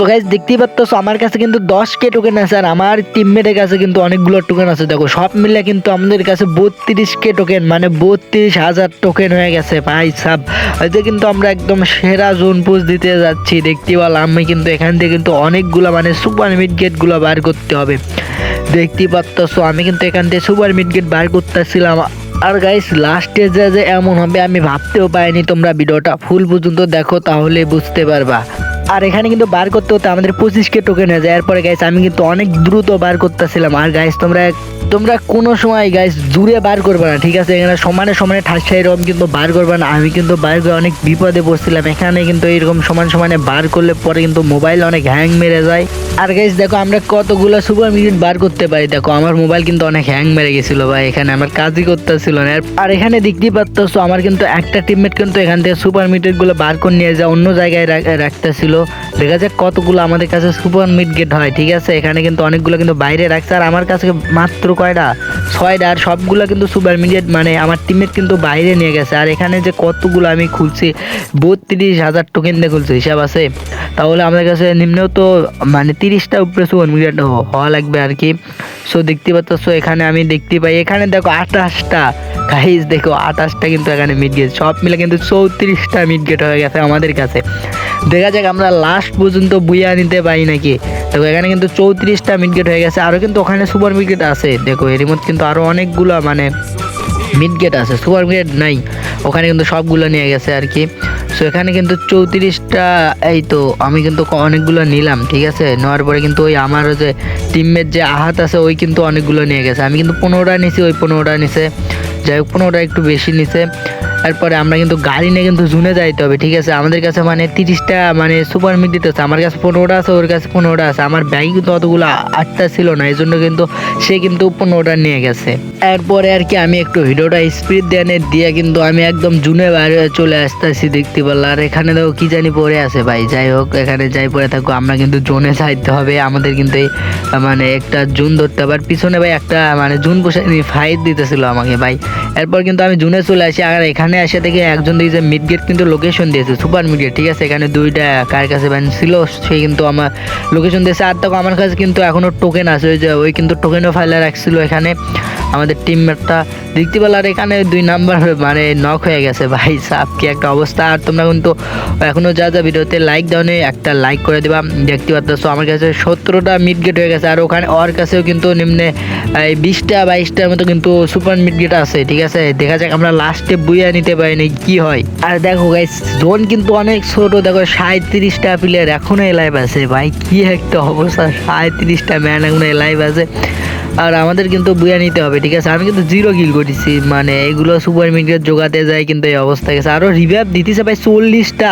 So guys দেখতেই পাচ্ছ আমার কাছে কিন্তু 10k টোকেন আছে আর আমার টিমমেটের কাছে কিন্তু অনেকগুলো টোকেন আছে। দেখো সব মিলে কিন্তু আমাদের কাছে 32k টোকেন মানে 32,000 টোকেন হয়ে গেছে ভাই সাব। হয়তো কিন্তু আমরা একদম সেরা জোন পুশ দিতে যাচ্ছি। দেখতে পেলাম আমি কিন্তু এখান থেকে কিন্তু অনেকগুলো মানে সুপার মিড গেট গুলো বার করতে হবে। দেখতেই পাচ্ছ আমি কিন্তু এখান থেকে সুপার মিড গেট বার করতেছিলাম। আর গাইস লাস্টে যে এমন হবে আমি ভাবতেও পারিনি। তোমরা ভিডিওটা ফুল পর্যন্ত দেখো তাহলে বুঝতে পারবা। আর এখানে কিন্তু বার করতে হতে আমাদের 25k টোকেন হয়ে যায়। এরপরে গাইস আমি কিন্তু অনেক দ্রুত বার করতেছিলাম। আর গাইস তোমরা কোনো সময় গাইস জুড়ে বার করবে না, ঠিক আছে? এখানে সমানে সমানে ঠাসা এরকম কিন্তু বার করবে না। আমি কিন্তু বার করে অনেক বিপদে পড়ছিলাম। এখানে কিন্তু এরকম সমানে বার করলে পরে কিন্তু মোবাইল অনেক হ্যাং মেরে যায়। আর গাইস দেখো আমরা কতগুলো সুপার মিনিট বার করতে পারি। দেখো আমার মোবাইল কিন্তু অনেক হ্যাং মেরে গেছিল ভাই, এখানে আমার কাজই করতেছিল না। আর এখানে দেখতেই পাচ্ছ আমার কিন্তু একটা টিমমেট কিন্তু এখান থেকে সুপার মিনিট গুলো বার করে নিয়ে যায় অন্য জায়গায় রাখতেছিল। দেখা যাক কতগুলো আমাদের কাছে সুপার মিড গেট হয়, ঠিক আছে? এখানে কিন্তু অনেকগুলো কিন্তু বাইরে রাখছে আর আমার কাছে মাত্র কয়টা 6টা। আর সবগুলো কিন্তু সুপার মিডিয়েট মানে আমার টিমমেট কিন্তু বাইরে নিয়ে গেছে। আর এখানে যে কতগুলো আমি খুলছি 32,000 টোকেন দিয়ে খুলছি, হিসাব আছে? তাহলে আমাদের কাছে নিম্নেও তো মানে 30টা উপরে সুপার মিডিয়েট হওয়া লাগবে আর কি। সো দেখতে পাচ্ছ এখানে আমি দেখতে পাই এখানে দেখো 28টা গাইস, দেখো 28টা কিন্তু এখানে মিড গেট সব মিলে কিন্তু 34টা মিড গেট হয়ে গেছে আমাদের কাছে। দেখা যাক আমরা লাস্ট পর্যন্ত বুইয়া নিতে পারি নাকি। দেখো এখানে কিন্তু 34টা মিড গেট হয়ে গেছে। আরও কিন্তু ওখানে সুপার মিড গেট আছে। দেখো এর মধ্যে কিন্তু আরও অনেকগুলো মানে মিড গেট আছে, সুপার মিড নাই। ওখানে কিন্তু সবগুলো নিয়ে গেছে আর কি। সো এখানে কিন্তু 34টা, এই তো আমি কিন্তু অনেকগুলো নিলাম, ঠিক আছে? নেওয়ার পরে কিন্তু ওই আমার যে টিমমেট যে আহাত আছে ওই কিন্তু অনেকগুলো নিয়ে গেছে। আমি কিন্তু 15টা নিছি, ওই 15টা নিছে। যাই হোক 15টা একটু বেশি নিছে। এরপরে আমরা কিন্তু গাড়ি নিয়ে কিন্তু জুনে যাইতে হবে, ঠিক আছে? আমাদের কাছে মানে 30টা মানে সুপার মিড দিতে আছে। আমার কাছে 15টা আছে, ওর কাছে 15টা আছে। আমার ব্যাগে কিন্তু অতগুলো 8টা ছিল না, এই জন্য কিন্তু সে কিন্তু 15টা নিয়ে গেছে। এরপরে আর কি আমি একটু ভিডিওটা স্পিড দিয়ে কিন্তু আমি একদম জুনে বাইরে চলে আসতেছি, দেখতে পারলাম। আর এখানে দেখো কি জানি পড়ে আছে ভাই। যাই হোক এখানে যাই পড়ে থাকবো, আমরা কিন্তু জোনে যাইতে হবে। আমাদের কিন্তু এই মানে একটা জুন ধরতে হবে। আর পিছনে ভাই একটা মানে জুন বসে ফাইট দিতেছিল আমাকে ভাই। এরপর কিন্তু আমি জুনে চলে আসি। আর এখানে এসে থেকে একজন দিয়েছে মিড গেট কিন্তু লোকেশন দিয়েছে সুপার মিড গেট, ঠিক আছে? এখানে 2টা কার কাছে ব্যান ছিল সে কিন্তু আমার লোকেশন দিয়েছে। আর তখন আমার কাছে কিন্তু এখনও টোকেন আছে, ওই যে ওই কিন্তু টোকেনও ফাইলে রাখছিল এখানে আমাদের টিমমেটটা, দেখতে পেল। আর এখানে 2 নাম্বার মানে নক হয়ে গেছে ভাই সাব, কি একটা অবস্থা। আর তোমরা কিন্তু এখনও যা ভিডিওতে লাইক দাও নি একটা লাইক করে দেবা। দেখতে পাচ্ছ আমার কাছে 17টা মিড গেট হয়ে গেছে। আর ওখানে ওর কাছেও কিন্তু নিম্নে এই 20টা 22টার মতো কিন্তু সুপার মিড গেট আছে, ঠিক আছে? দেখা যাক আমরা লাস্টে বুইয়া নিতে পারিনি কি হয়। আর দেখো গাইস জোন কিন্তু অনেক ছোট। দেখো 37টা প্লেয়ার এখনো লাইভ আছে ভাই, কি একটা অবস্থা। 37টা ম্যান এখনো লাইভ আছে। আর আমাদের কিন্তু বুয়া নিতে হবে, ঠিক আছে? আমি কিন্তু 0 কিল করেছি, মানে এগুলো সুপার মিডের জোগাতে যায় কিন্তু এই অবস্থা গেছে। আরও রিভাইভ দিতেছে ভাই 40টা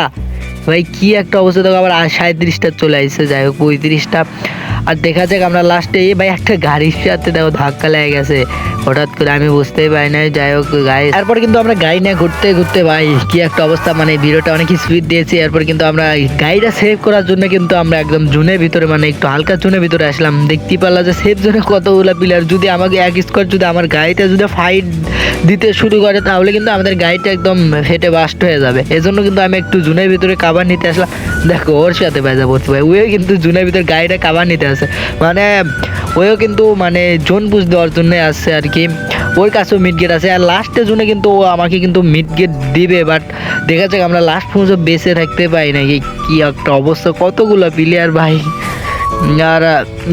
ভাই, কি একটা অবস্থা। দেখো আবার 37টা চলে আসছে, যাই হোক 35টা। আর দেখা যাক আমরা লাস্টে এই ভাই একটা গাড়ির সাথে দেখো ধাক্কা লেগে গেছে হঠাৎ করে, আমি বুঝতেই পারি না। যাই হোক গাড়ি এরপর কিন্তু আমরা গাড়ি নিয়ে ঘুরতে ভাই কি একটা অবস্থা, মানে ভিডিওটা অনেক স্পিড দিয়েছি। এরপর কিন্তু আমরা গাড়িটা সেভ করার জন্য কিন্তু আমরা একদম জোনের ভিতরে মানে একটু হালকা জোনের ভিতরে আসলাম। দেখতে পারলাম যে সেভ জোনে কতগুলো প্লেয়ার, যদি আমাকে এক স্কোয়ার যদি আমার গাড়িটা যদি ফাইট দিতে শুরু করে তাহলে কিন্তু আমাদের গাড়িটা একদম ফেটে বাস্ট হয়ে যাবে। এজন্য কিন্তু আমি একটু জোনের ভিতরে কাভার নিতে আসলাম। দেখো ওর সাথে বেজা পড়ছি ভাই, ওইও কিন্তু জোনের ভিতরে গাড়িটা কাভার নিতে আসে, মানে ওইও কিন্তু মানে জোন বুঝ দেওয়ার জন্য আসছে আর কি। ওর কাছেও মিড গেট আছে। আর লাস্টের জন্য কিন্তু ও আমাকে কিন্তু মিড গেট দিবে, বাট দেখা যাক আমরা লাস্ট পর্যন্ত বেঁচে থাকতে পারি নাকি। কি একটা অবস্থা, কতগুলো প্লেয়ার ভাই। আর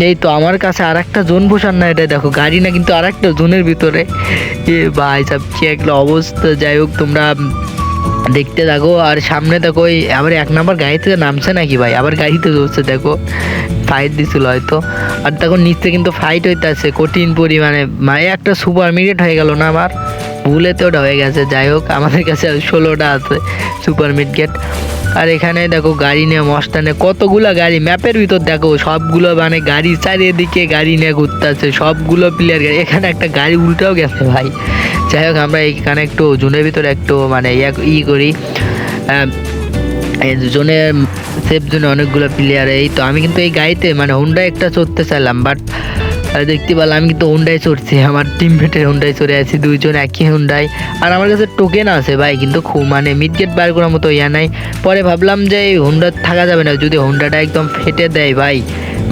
এই তো আমার কাছে আর একটা জোন বসার না, এটা দেখো গাড়ি না কিন্তু আর একটা জোনের ভিতরে। এ ভাই সব কি একটা অবস্থা। যাই হোক তোমরা দেখতে থাকো। আর সামনে দেখো ওই আবার 1 নাম্বার গাড়ি থেকে নামছে নাকি ভাই, আবার গাড়িতে চলছে। দেখো ফাইট দিছিল হয়তো। আর তখন নিচে কিন্তু ফাইট হইতেছে কঠিন পরিমাণে, মানে একটা সুপার মিডেট হয়ে গেল না আমার ভুলেতে, ওটা হয়ে গেছে। যাই হোক আমাদের কাছে 16টা আছে সুপার মিড গেট। আর এখানে দেখো গাড়ি নিয়ে মস্তানে কতগুলো গাড়ি ম্যাপের ভিতর, দেখো সবগুলো মানে গাড়ি চারিদিকে গাড়ি নিয়ে ঘুরতেছে সবগুলো প্লেয়ার গাড়ি। এখানে একটা গাড়ি উল্টাও গেছে ভাই। যাই হোক আমরা এখানে একটু জোনের ভিতরে একটু মানে করি জোনে সেফ জোনে অনেকগুলো প্লেয়ার। এই তো আমি কিন্তু এই গাড়িতে মানে হুন্ডা একটা চড়তে চাইলাম, বাট আর দেখতে পেলাম আমি কিন্তু হুন্ডাই চড়ছি, আমার টিমমেটের হুন্ডাই চড়ে আছি, দুইজন একই হুন্ডাই। আর আমার কাছে টোকেন আছে ভাই, কিন্তু খুব মানে মিড গেট বার করার মতো ইয়া নাই। পরে ভাবলাম যে এই হুন্ডা থাকা যাবে না, যদি হুন্ডাটা একদম ফেটে দেয় ভাই,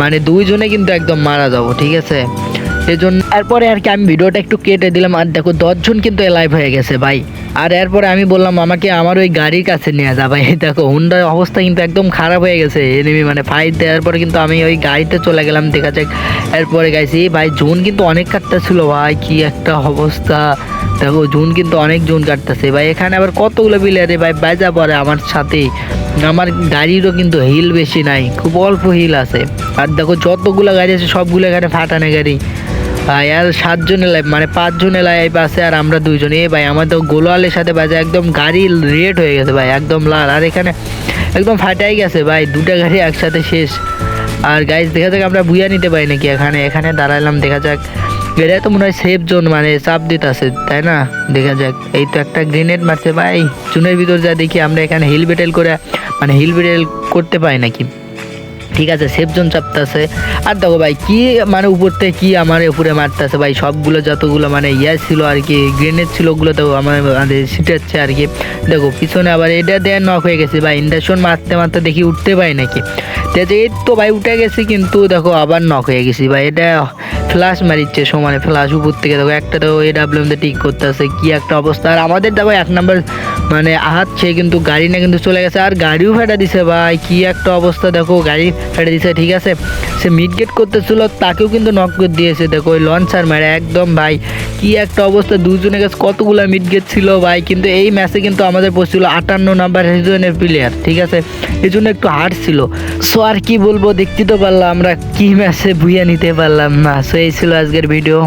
মানে দুইজনে কিন্তু একদম মারা যাবো, ঠিক আছে। এই জন্য এরপরে আর কি আমি ভিডিওটা একটু কেটে দিলাম। আর দেখো 10জন কিন্তু লাইভ হয়ে গেছে ভাই। আর এরপরে আমি বললাম আমাকে আমার ওই গাড়ির কাছে নিয়ে যা ভাই। দেখো হুন্ডার অবস্থা কিন্তু একদম খারাপ হয়ে গেছে, এনিমি মানে ফাইট দেওয়ার পরে কিন্তু আমি ওই গাড়িতে চলে গেলাম, দেখা যাক। এরপরে গাইছি ভাই জুন কিন্তু অনেক কাটতেছিল ভাই, কি একটা অবস্থা। দেখো জুন কিন্তু অনেক জুন কাটতেছে ভাই। এখানে আবার কতগুলো প্লেয়ারে ভাই বাজা পড়ে আমার সাথে। আমার গাড়িরও কিন্তু হিল বেশি নাই, খুব অল্প হিল আছে। আর দেখো যতগুলো গাড়ি আছে সবগুলো এখানে ফাটানো গাড়ি ভাই। আর 7জনের লাইভ মানে 5জনের লাইভ আছে, আর আমরা 2জন। ভাই আমাদের গোলওয়ালের সাথে বাজে একদম গাড়ি রেড হয়ে গেছে ভাই, একদম লাল। আর এখানে একদম ফাটাই গেছে ভাই, দুটা গাড়ি একসাথে শেষ। আর গাইজ দেখা যাক আমরা বুয়া নিতে পারি নাকি। এখানে এখানে দাঁড়ালাম, দেখা যাক। এটা তো মনে হয় সেফ জোন, মানে চাপ দিতে আছে তাই না, দেখা যাক। এই তো একটা গ্রেনেড মারছে ভাই, জুনের ভিতর যা দেখি আমরা এখানে হিল বেটেল করে মানে হিল বেটেল করতে পাই নাকি। ঠিক আছে সেফ জোন চাপতেছে। আর দেখো ভাই কি মানে উপর থেকে কি আমার উপরে মারতেছে ভাই, সবগুলো যতগুলো মানে ইয়া ছিল আর কি, গ্রেনেড ছিল ওগুলো তো আমার ছিটাচ্ছে আর কি। দেখো পিছনে আবার এটা দেয়া নক হয়ে গেছে ভাই, ইন্ডাকশন মারতে মারতে দেখি উঠতে পাই নাকি। এই তো ভাই উঠে গেছি, কিন্তু দেখো আবার নক হয়ে গেছি ভাই। এটা ফ্লাশ মারিচ্ছে সমানে, ফ্লাশ উপর থেকে দেখো একটা তো AWM তে টিক করতেছে, কি একটা অবস্থা। আর আমাদের দেখো 1 নাম্বার মানে আহাচ্ছে, কিন্তু গাড়ি না কিন্তু চলে গেছে। আর গাড়িও ফেটা দিছে ভাই, কি একটা অবস্থা। দেখো গাড়ি ফেটে দিছে, ঠিক আছে। সে মিড গেট করতেছিল, তাকেও কিন্তু নক করে দিয়েছে। দেখো ওই লঞ্চার মেরে একদম ভাই, কি একটা অবস্থা। দুজনের কাছে কতগুলো মিড গেট ছিল ভাই, কিন্তু এই ম্যাচে কিন্তু আমাদের পড়ছিল 58 নাম্বার সিজনের প্লেয়ার, ঠিক আছে। এই জন্য একটু হার্ড ছিল। সো আর কি বলবো, দেখতে তো পারলাম আমরা কি ম্যাচে বুইয়া নিতে পারলাম না। সো এই ছিল আজকের ভিডিও।